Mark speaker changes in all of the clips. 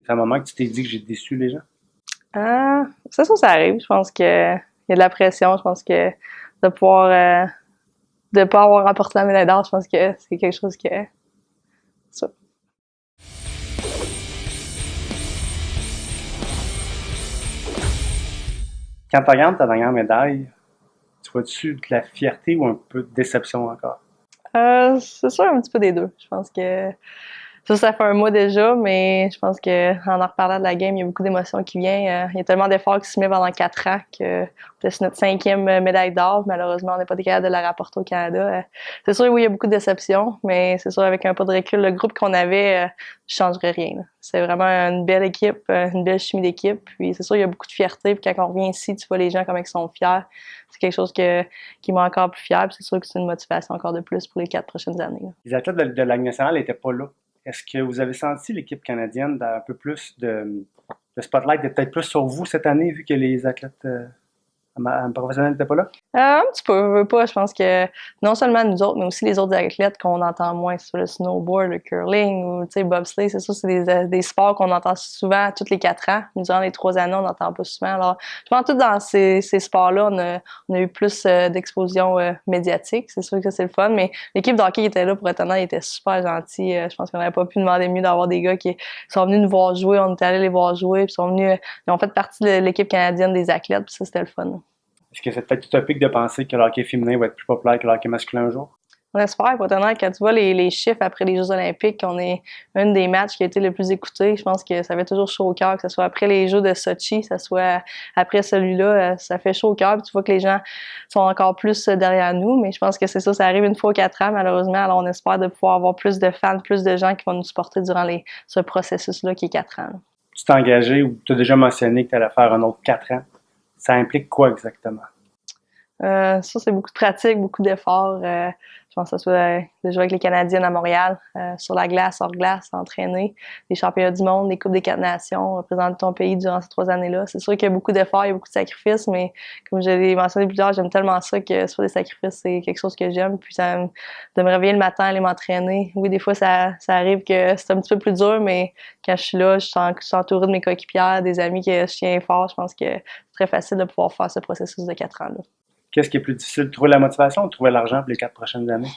Speaker 1: C'est un moment que tu t'es dit que j'ai déçu les gens?
Speaker 2: Ça arrive. Je pense que il y a de la pression. Je pense que de pouvoir de pas avoir remporté la médaille d'or, je pense que c'est quelque chose que ça.
Speaker 1: Quand tu regardes ta dernière médaille, tu vois-tu de la fierté ou un peu de déception encore?
Speaker 2: C'est sûr un petit peu des deux. Je pense que ça fait un mois déjà, mais je pense qu'en reparlant de la game, il y a beaucoup d'émotions qui viennent. Il y a tellement d'efforts qui se met pendant 4 ans que c'est notre 5e médaille d'or. Malheureusement, on n'est pas capable de la rapporter au Canada. C'est sûr, oui, il y a beaucoup de déceptions, mais c'est sûr, avec un peu de recul, le groupe qu'on avait, je changerais rien. C'est vraiment une belle équipe, une belle chimie d'équipe. Puis c'est sûr, il y a beaucoup de fierté. Puis quand on revient ici, tu vois les gens comme ils sont fiers. C'est quelque chose qui m'a encore plus fière. Puis c'est sûr que c'est une motivation encore de plus pour les 4 prochaines années.
Speaker 1: Les athlètes de la Ligue nationale n'étaient pas là. Est-ce que vous avez senti l'équipe canadienne d'un peu plus de spotlight, peut-être plus sur vous cette année, vu que les athlètes professionnels n'étaient pas là?
Speaker 2: Un petit peu, je veux pas. Je pense que non seulement nous autres, mais aussi les autres athlètes qu'on entend moins sur le snowboard, le curling ou bobsleigh, c'est ça, c'est des sports qu'on entend souvent tous les 4 ans. Durant les 3 années, on n'entend pas souvent. Alors, je pense que tout dans ces sports-là, on a eu plus d'exposition médiatique. C'est sûr que c'est le fun, mais l'équipe de hockey qui était là, pour être honnête, était super gentille. Je pense qu'on n'aurait pas pu demander mieux d'avoir des gars qui sont venus nous voir jouer. On était allés les voir jouer, puis ils ont fait partie de l'équipe canadienne des athlètes, puis ça, c'était le fun.
Speaker 1: Est-ce que c'est peut-être utopique de penser que le hockey féminin va être plus populaire que le hockey masculin un jour?
Speaker 2: On espère, pour honnête, quand tu vois les chiffres après les Jeux olympiques, on est un des matchs qui a été le plus écouté. Je pense que ça fait toujours chaud au cœur, que ce soit après les Jeux de Sochi, que ce soit après celui-là, ça fait chaud au cœur. Puis tu vois que les gens sont encore plus derrière nous, mais je pense que c'est ça arrive une fois aux 4 ans, malheureusement. Alors on espère de pouvoir avoir plus de fans, plus de gens qui vont nous supporter durant ce processus-là qui est 4 ans.
Speaker 1: Tu t'es engagé ou tu as déjà mentionné que tu allais faire un autre 4 ans. Ça implique quoi exactement?
Speaker 2: Ça, c'est beaucoup de pratique, beaucoup d'efforts. Je pense que ça soit de jouer avec les Canadiennes à Montréal, sur la glace, hors glace, entraîner, des championnats du monde, des Coupes des 4 nations, représenter ton pays durant ces 3 années-là. C'est sûr qu'il y a beaucoup d'efforts, il y a beaucoup de sacrifices, mais comme je l'ai mentionné plus tard, j'aime tellement ça que ce soit des sacrifices, c'est quelque chose que j'aime. Puis de me réveiller le matin, aller m'entraîner. Oui, des fois, ça arrive que c'est un petit peu plus dur, mais quand je suis là, je suis entourée de mes coéquipières, des amis que je tiens fort. Je pense que c'est très facile de pouvoir faire ce processus de 4 ans-là.
Speaker 1: Qu'est-ce qui est plus difficile, trouver la motivation ou trouver l'argent pour les 4 prochaines années?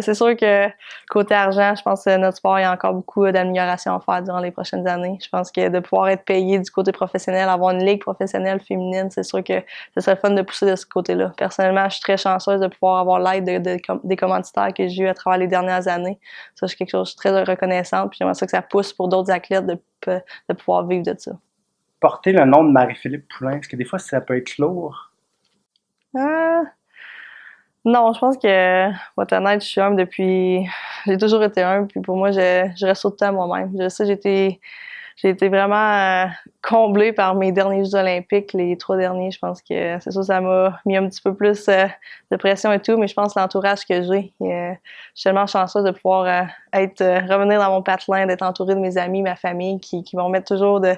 Speaker 2: C'est sûr que côté argent, je pense que notre sport, il y a encore beaucoup d'améliorations à faire durant les prochaines années. Je pense que de pouvoir être payé du côté professionnel, avoir une ligue professionnelle féminine, c'est sûr que ce serait fun de pousser de ce côté-là. Personnellement, je suis très chanceuse de pouvoir avoir l'aide des commanditaires que j'ai eu à travers les dernières années. Ça, c'est quelque chose, je suis très reconnaissante. Puis j'aimerais ça que ça pousse pour d'autres athlètes de pouvoir vivre de ça.
Speaker 1: Porter le nom de Marie-Philippe Poulin, est-ce que des fois, ça peut être lourd?
Speaker 2: Non, je pense que, pour être honnête, je suis humble depuis... J'ai toujours été humble, puis pour moi, je reste tout à moi-même. Je sais, j'ai été vraiment comblée par mes derniers Jeux olympiques, les 3 derniers. Je pense que c'est ça m'a mis un petit peu plus de pression et tout, mais je pense l'entourage que j'ai. Je suis tellement chanceuse de pouvoir revenir dans mon patelin, d'être entourée de mes amis, ma famille, qui vont mettre toujours de...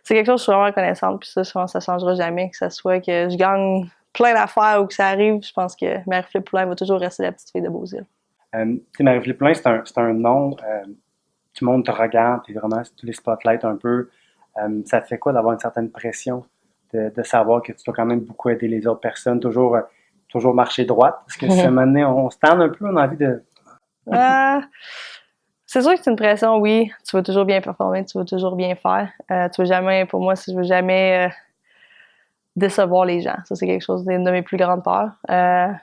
Speaker 2: C'est quelque chose que je suis vraiment reconnaissante, puis ça, je pense que ça changera jamais, que ça soit que je gagne plein d'affaires ou que ça arrive, je pense que Marie-Philippe Poulin va toujours rester la petite fille de Beauzile.
Speaker 1: Marie-Philippe Poulin, c'est un nom, tout le monde te regarde, t'es vraiment tous les spotlights un peu. Ça te fait quoi d'avoir une certaine pression de savoir que tu dois quand même beaucoup aider les autres personnes, toujours marcher droite? Parce que si à un moment donné, on se tend un peu, on a envie de...
Speaker 2: C'est sûr que c'est une pression, oui. Tu veux toujours bien performer, tu veux toujours bien faire. Tu veux jamais, pour moi, je veux jamais... décevoir les gens. Ça, c'est quelque chose d'une de mes plus grandes peurs.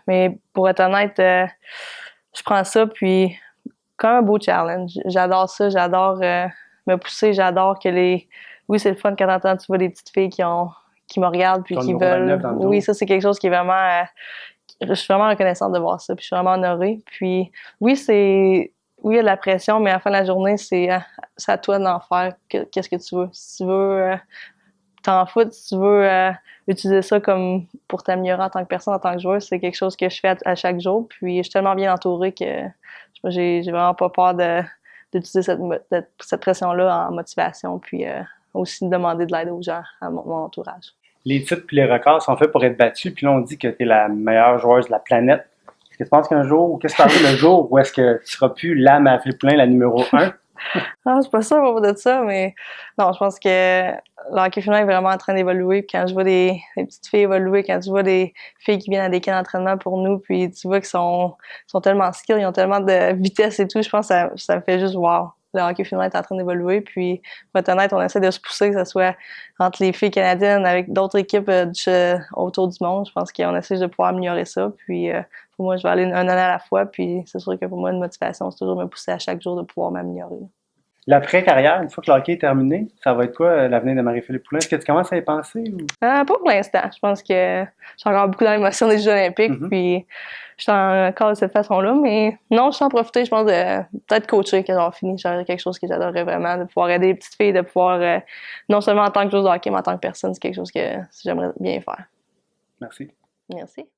Speaker 2: Mais pour être honnête, je prends ça puis comme un beau challenge. J'adore ça, j'adore me pousser, j'adore que Oui, c'est le fun quand tu vois des petites filles qui me regardent puis qui veulent... Oui, ça, c'est quelque chose qui est vraiment... Je suis vraiment reconnaissante de voir ça, puis je suis vraiment honorée. Puis oui, il y a de la pression, mais à la fin de la journée, c'est à toi d'en faire qu'est-ce que tu veux. Si tu veux... t'en foutre, si tu veux utiliser ça comme pour t'améliorer en tant que personne, en tant que joueur, c'est quelque chose que je fais à chaque jour. Puis je suis tellement bien entourée que j'ai vraiment pas peur d'utiliser cette pression-là en motivation, puis aussi de demander de l'aide aux gens, à mon entourage.
Speaker 1: Les titres et les records sont faits pour être battus, puis là on dit que tu es la meilleure joueuse de la planète. Est-ce que tu penses qu'un jour, qu'est-ce qui arrive le jour où est-ce que tu seras plus la Marie-Philippe Poulin, la numéro 1,
Speaker 2: Ah, je suis pas sûre à propos de ça, mais non, je pense que le hockey féminin est vraiment en train d'évoluer. Puis quand je vois des petites filles évoluer, quand tu vois des filles qui viennent à des camps d'entraînement pour nous, puis tu vois qu'ils sont tellement skilled, ils ont tellement de vitesse et tout, je pense que ça me fait juste wow. Le hockey féminin est en train d'évoluer, puis pour être honnête, on essaie de se pousser, que ce soit entre les filles canadiennes avec d'autres équipes autour du monde. Je pense qu'on essaie de pouvoir améliorer ça, puis pour moi, je vais aller un année à la fois, puis c'est sûr que pour moi, une motivation, c'est toujours me pousser à chaque jour de pouvoir m'améliorer.
Speaker 1: L'après-carrière, une fois que le hockey est terminé, ça va être quoi l'avenir de Marie-Philippe Poulin? Est-ce que tu commences à y penser? Ou...
Speaker 2: Pas pour l'instant. Je pense que j'ai encore beaucoup dans l'émotion des Jeux olympiques, puis je suis encore de cette façon-là. Mais non, je suis en profiter, je pense, de peut-être coacher quand j'aurai fini. J'aurais quelque chose que j'adorerais vraiment, de pouvoir aider les petites filles, de pouvoir, non seulement en tant que joueuse de hockey, mais en tant que personne, c'est quelque chose que j'aimerais bien faire.
Speaker 1: Merci.
Speaker 2: Merci.